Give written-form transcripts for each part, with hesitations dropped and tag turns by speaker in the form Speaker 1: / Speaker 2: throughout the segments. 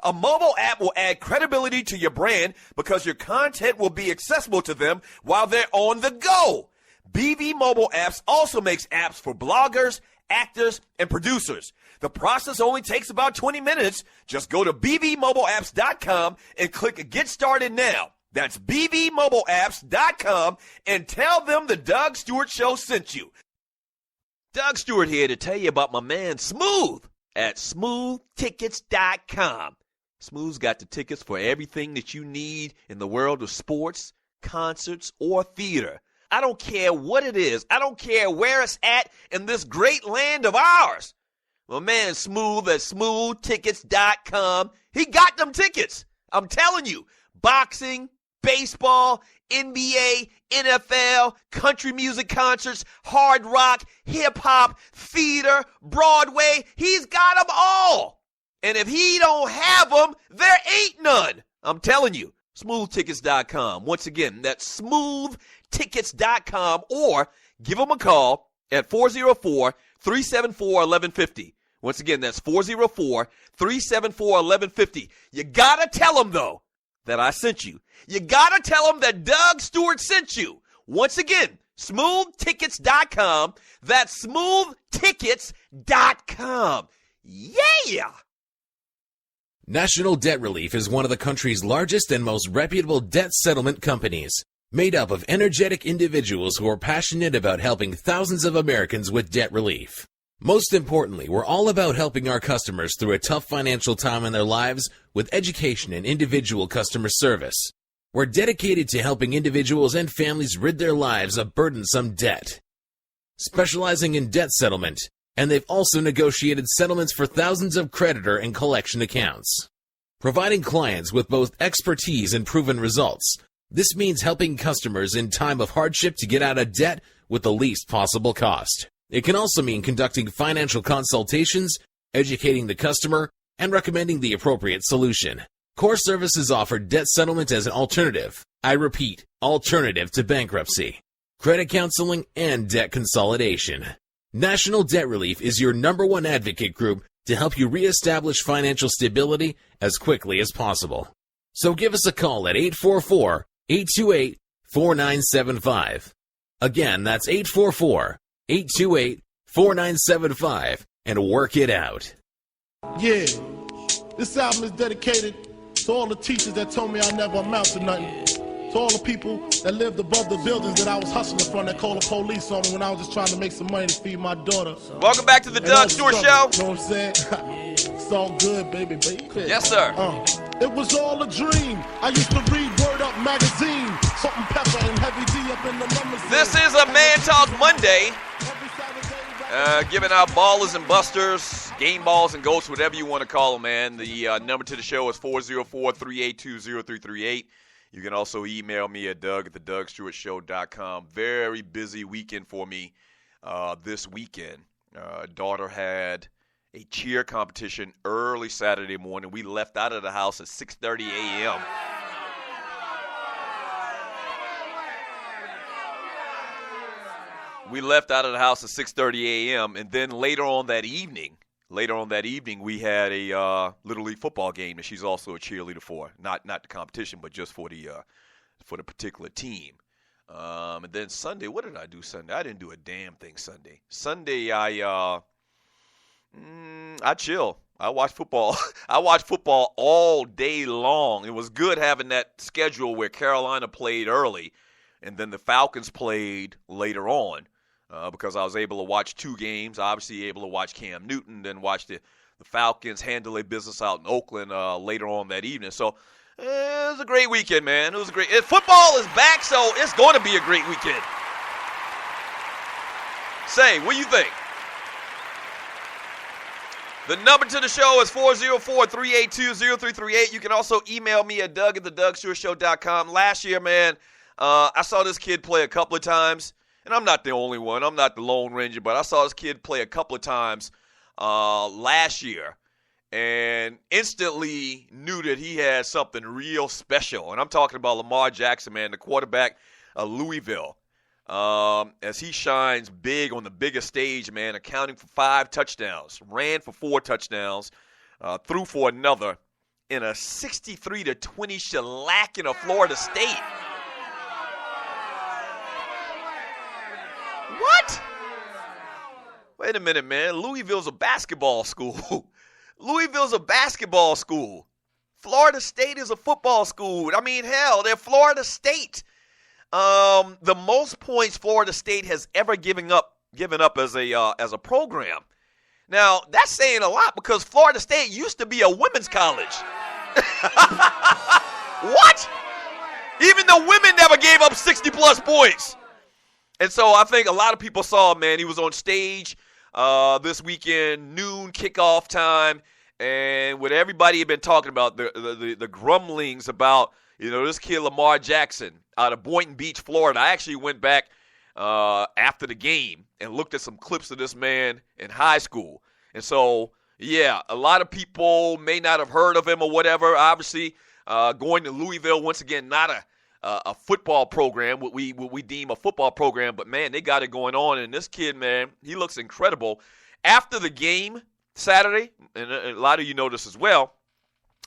Speaker 1: A mobile app will add credibility to your brand because your content will be accessible to them while they're on the go. BB Mobile Apps also makes apps for bloggers, actors, and producers. The process only takes about 20 minutes. Just go to bbmobileapps.com and click Get Started Now. That's bbmobileapps.com and tell them the Doug Stewart Show sent you. Doug Stewart here to tell you about my man Smooth at smoothtickets.com. Smooth's got the tickets for everything that you need in the world of sports, concerts, or theater. I don't care what it is. I don't care where it's at in this great land of ours. My man Smooth at smoothtickets.com, he got them tickets. I'm telling you, boxing, baseball, NBA, NFL, country music concerts, hard rock, hip-hop, theater, Broadway, he's got them all. And if he don't have them, there ain't none. I'm telling you, smoothtickets.com. Once again, that's smoothtickets.com, or give him a call at 404-374-1150. Once again, that's 404-374-1150. You got to tell him, though, that I sent you. You got to tell him that Doug Stewart sent you. Once again, smoothtickets.com. That's smoothtickets.com. Yeah!
Speaker 2: National Debt Relief is one of the country's largest and most reputable debt settlement companies, made up of energetic individuals who are passionate about helping thousands of Americans with debt relief. Most importantly, we're all about helping our customers through a tough financial time in their lives with education and individual customer service. We're dedicated to helping individuals and families rid their lives of burdensome debt. Specializing in debt settlement, and they've also negotiated settlements for thousands of creditor and collection accounts. Providing clients with both expertise and proven results, this means helping customers in time of hardship to get out of debt with the least possible cost. It can also mean conducting financial consultations, educating the customer, and recommending the appropriate solution. Core Services offer debt settlement as an alternative. I repeat, alternative to bankruptcy, credit counseling, and debt consolidation. National Debt Relief is your #1 advocate group to help you reestablish financial stability as quickly as possible. So give us a call at 844-828-4975. Again, that's 844-828-4975, and work it out.
Speaker 3: Yeah, this album is dedicated to all the teachers that told me I never amount to nothing. To all the people that lived above the buildings that I was hustling from that called the police on me when I was just trying to make some money to feed my daughter.
Speaker 1: Welcome back to the Doug Stewart Show.
Speaker 3: You know what I'm saying? It's all good, baby.
Speaker 1: Yes, sir.
Speaker 3: It was all a dream. I used to read Word Up magazine. Salt and Pepper and Heavy D up in the limousine.
Speaker 1: This is a Man Talk Monday. Giving out ballers and busters, game balls and goats, whatever you want to call them, man. The number to the show is 404-382-0338. You can also email me at doug@thedougstewartshow.com. Very busy weekend for me this weekend. Daughter had a cheer competition early Saturday morning. We left out of the house at 6:30 a.m. We left out of the house at 6:30 a.m. and then later on that evening, we had a Little League football game that she's also a cheerleader for. Not the competition, but just for the particular team. And then Sunday, what did I do Sunday? I didn't do a damn thing Sunday. Sunday, I chill. I watched football. I watched football all day long. It was good having that schedule where Carolina played early, and then the Falcons played later on. Because I was able to watch two games, obviously able to watch Cam Newton, then watch the Falcons handle their business out in Oakland later on that evening. So it was a great weekend, man. It was a great. Football is back, so it's going to be a great weekend. Say, what do you think? The number to the show is 404-382-0338. You can also email me at doug@thedougstewartshow.com. Last year, man, I saw this kid play a couple of times. And I'm not the only one. I'm not the Lone Ranger, but I saw this kid play a couple of times last year and instantly knew that he had something real special. And I'm talking about Lamar Jackson, man, the quarterback of Louisville. As he shines big on the biggest stage, man, accounting for 5 touchdowns, ran for 4 touchdowns, threw for another. in a 63-20 shellacking of Florida State. What? Wait a minute, man. Louisville's a basketball school. Louisville's a basketball school. Florida State is a football school. I mean, hell, they're Florida State. The most points Florida State has ever given up as a program. Now, that's saying a lot because Florida State used to be a women's college. What? Even the women never gave up 60-plus points. And so I think a lot of people saw, man, he was on stage this weekend, noon kickoff time, and what everybody had been talking about, the grumblings about, this kid Lamar Jackson out of Boynton Beach, Florida. I actually went back after the game and looked at some clips of this man in high school. And so, yeah, a lot of people may not have heard of him or whatever. Obviously, going to Louisville, once again, not a football program, what we deem a football program, but, man, they got it going on. And this kid, man, he looks incredible. After the game Saturday, and a lot of you know this as well,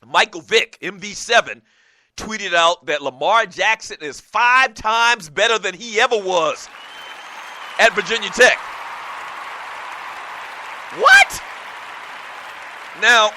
Speaker 1: Michael Vick, MV7, tweeted out that Lamar Jackson is 5 times better than he ever was at Virginia Tech. What? Now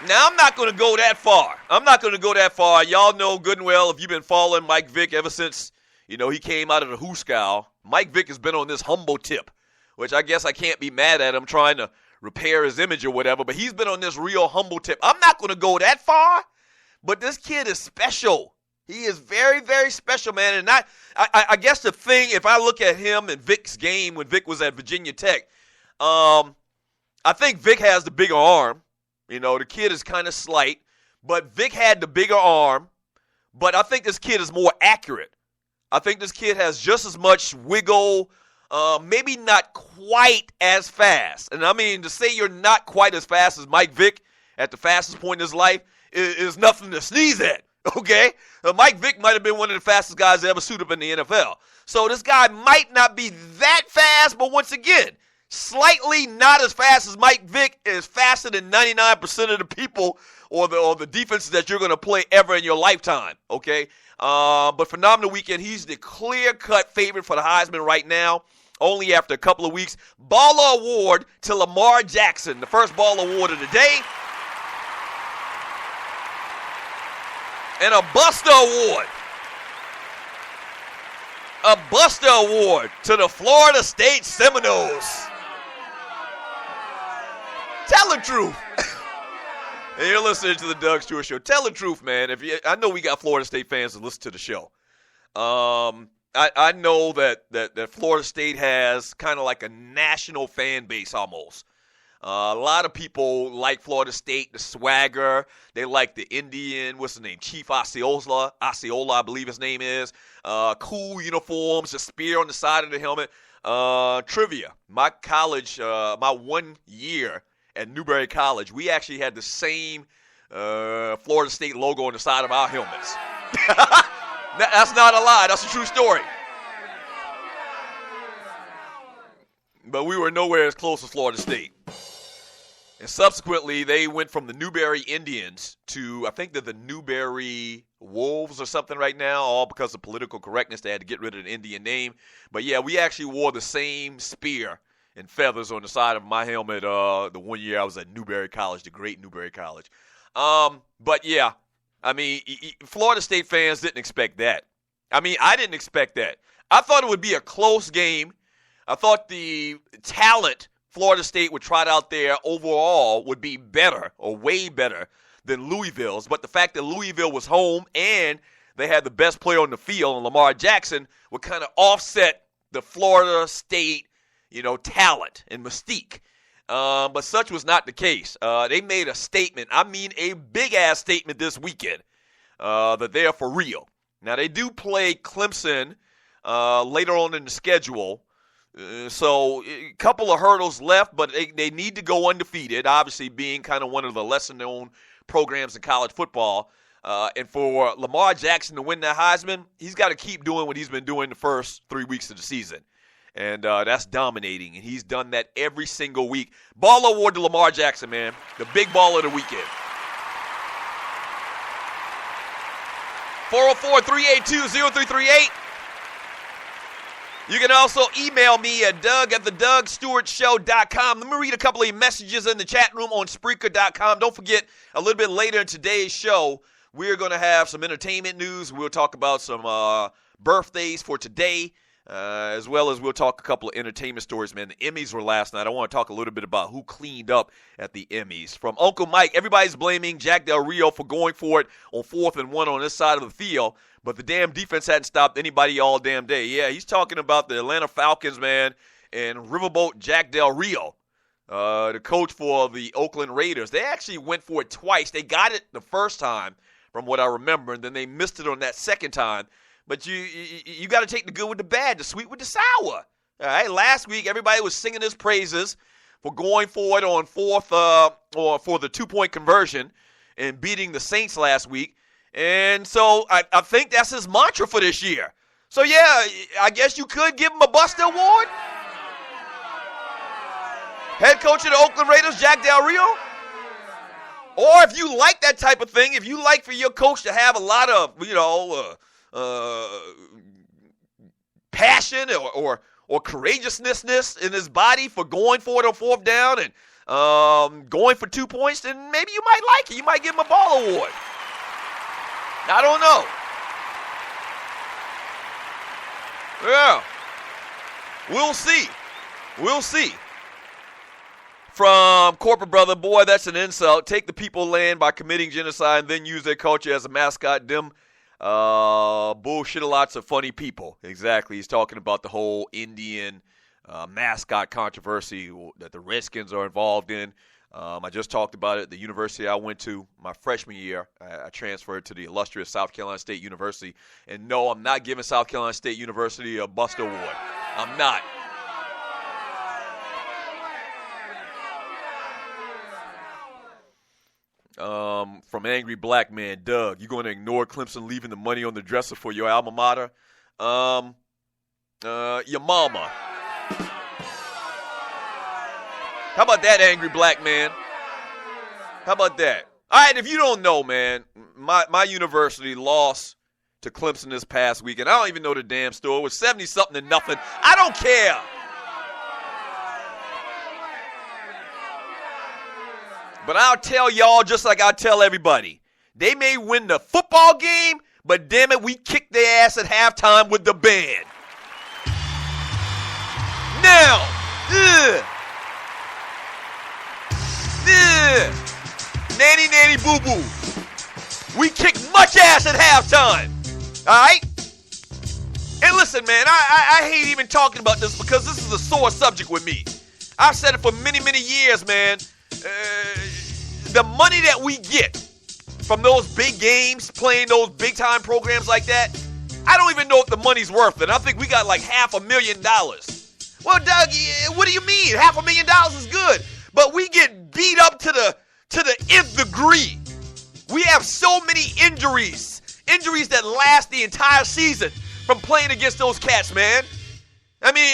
Speaker 1: I'm not going to go that far. Y'all know good and well, if you've been following Mike Vick ever since, he came out of the Hooskow, Mike Vick has been on this humble tip, which I guess I can't be mad at him trying to repair his image or whatever, but he's been on this real humble tip. I'm not going to go that far, but this kid is special. He is very, very special, man. And I guess the thing, if I look at him and Vick's game when Vick was at Virginia Tech, I think Vick has the bigger arm. The kid is kind of slight, but Vick had the bigger arm, but I think this kid is more accurate. I think this kid has just as much wiggle, maybe not quite as fast. And I mean, to say you're not quite as fast as Mike Vick at the fastest point in his life is nothing to sneeze at, okay? Mike Vick might have been one of the fastest guys to ever suit up in the NFL. So this guy might not be that fast, but once again, slightly not as fast as Mike Vick, is faster than 99% of the people or the defenses that you're going to play ever in your lifetime, okay? But phenomenal weekend. He's the clear-cut favorite for the Heisman right now, only after a couple of weeks. Baller Award to Lamar Jackson, the first Baller Award of the day. And a Buster Award. A Buster Award to the Florida State Seminoles. Tell the truth. And you're listening to the Doug Stewart Show. Tell the truth, man. I know we got Florida State fans that listen to the show. I know that Florida State has kind of like a national fan base almost. A lot of people like Florida State, the swagger. They like the Indian, what's his name, Chief Osceola, I believe his name is. Cool uniforms, a spear on the side of the helmet. Trivia, my college, my 1 year at Newberry College, we actually had the same Florida State logo on the side of our helmets. That's not a lie. That's a true story. But we were nowhere as close as Florida State. And subsequently, they went from the Newberry Indians to, I think they're the Newberry Wolves or something right now, all because of political correctness. They had to get rid of the Indian name. But, yeah, we actually wore the same spear and feathers on the side of my helmet the 1 year I was at Newberry College, the great Newberry College. But, yeah, I mean, Florida State fans didn't expect that. I mean, I didn't expect that. I thought it would be a close game. I thought the talent Florida State would trot out there overall would be better or way better than Louisville's. But the fact that Louisville was home and they had the best player on the field, and Lamar Jackson, would kind of offset the Florida State, talent and mystique. But such was not the case. They made a statement, I mean a big-ass statement this weekend, that they are for real. Now, they do play Clemson later on in the schedule. So a couple of hurdles left, but they need to go undefeated, obviously being kind of one of the lesser-known programs in college football. And for Lamar Jackson to win that Heisman, he's got to keep doing what he's been doing the first 3 weeks of the season. And that's dominating, and he's done that every single week. Baller award to Lamar Jackson, man. The big baller of the weekend. 404-382-0338. You can also email me at doug@thedougstewartshow.com. Let me read a couple of messages in the chat room on Spreaker.com. Don't forget, a little bit later in today's show, we're going to have some entertainment news. We'll talk about some birthdays for today, as well as we'll talk a couple of entertainment stories, man. The Emmys were last night. I want to talk a little bit about who cleaned up at the Emmys. From Uncle Mike, everybody's blaming Jack Del Rio for going for it on 4th and 1 on this side of the field, but the damn defense hadn't stopped anybody all damn day. Yeah, he's talking about the Atlanta Falcons, man, and Riverboat Jack Del Rio, the coach for the Oakland Raiders. They actually went for it twice. They got it the first time, from what I remember, and then they missed it on that second time. But you got to take the good with the bad, the sweet with the sour. All right, last week everybody was singing his praises for going for it on 4th or for the 2-point conversion and beating the Saints last week. And so I think that's his mantra for this year. So, yeah, I guess you could give him a Buster Award. Head coach of the Oakland Raiders, Jack Del Rio. Or if you like that type of thing, if you like for your coach to have a lot of, passion or courageousness in his body for going for it on 4th down and going for 2 points, then maybe you might like it. You might give him a ball award. I don't know. Yeah. We'll see. We'll see. From Corporate Brother, boy, that's an insult. Take the people land by committing genocide and then use their culture as a mascot. Them bullshit, lots of funny people. Exactly. He's talking about the whole Indian mascot controversy that the Redskins are involved in. I just talked about it. The university I went to my freshman year, I transferred to the illustrious South Carolina State University. And no, I'm not giving South Carolina State University a Buster Award. I'm not. From Angry Black Man, Doug, you going to ignore Clemson leaving the money on the dresser for your alma mater? Your mama. How about that, Angry Black Man? How about that? All right, if you don't know, man, my university lost to Clemson this past weekend. I don't even know the damn score. It was 70-something to nothing. I don't care. But I'll tell y'all just like I tell everybody. They may win the football game, but damn it, we kicked their ass at halftime with the band. Now, nanny, nanny, boo-boo. We kicked much ass at halftime. All right? And listen, man, I hate even talking about this because this is a sore subject with me. I've said it for many, many years, man. The money that we get from those big games, playing those big-time programs like that, I don't even know if the money's worth it. I think we got like $500,000. Well, Doug, what do you mean? $500,000 is good. But we get beat up to the nth degree. We have so many injuries that last the entire season from playing against those cats, man. I mean,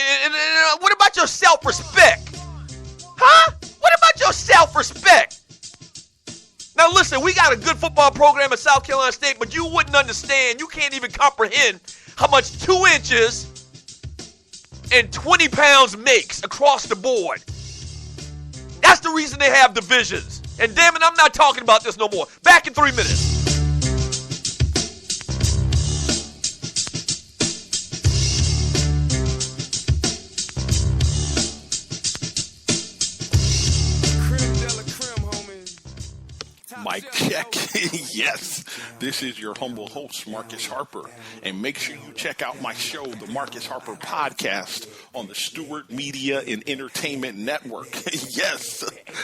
Speaker 1: what about your self-respect? Huh? What about your self-respect? Now listen, we got a good football program at South Carolina State, but you wouldn't understand, you can't even comprehend how much 2 inches and 20 pounds makes across the board. That's the reason they have divisions. And damn it, I'm not talking about this no more. Back in 3 minutes.
Speaker 4: Mic check. Yes, this is your humble host, Marcus Harper. And make sure you check out my show, the Marcus Harper Podcast, on the Stewart Media and Entertainment Network. Yes,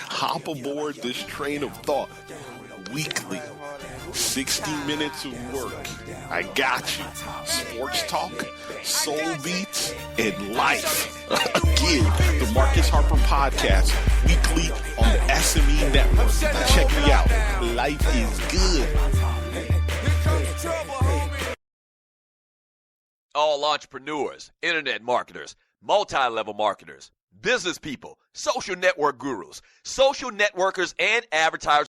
Speaker 4: hop aboard this train of thought. Weekly, 60 minutes of work. I got you. Sports talk, soul beats, and life. Again, the Marcus Harper Podcast, weekly on the SME Network. Check me out. Life is good.
Speaker 1: All entrepreneurs, internet marketers, multi-level marketers, business people, social network gurus, social networkers, and advertisers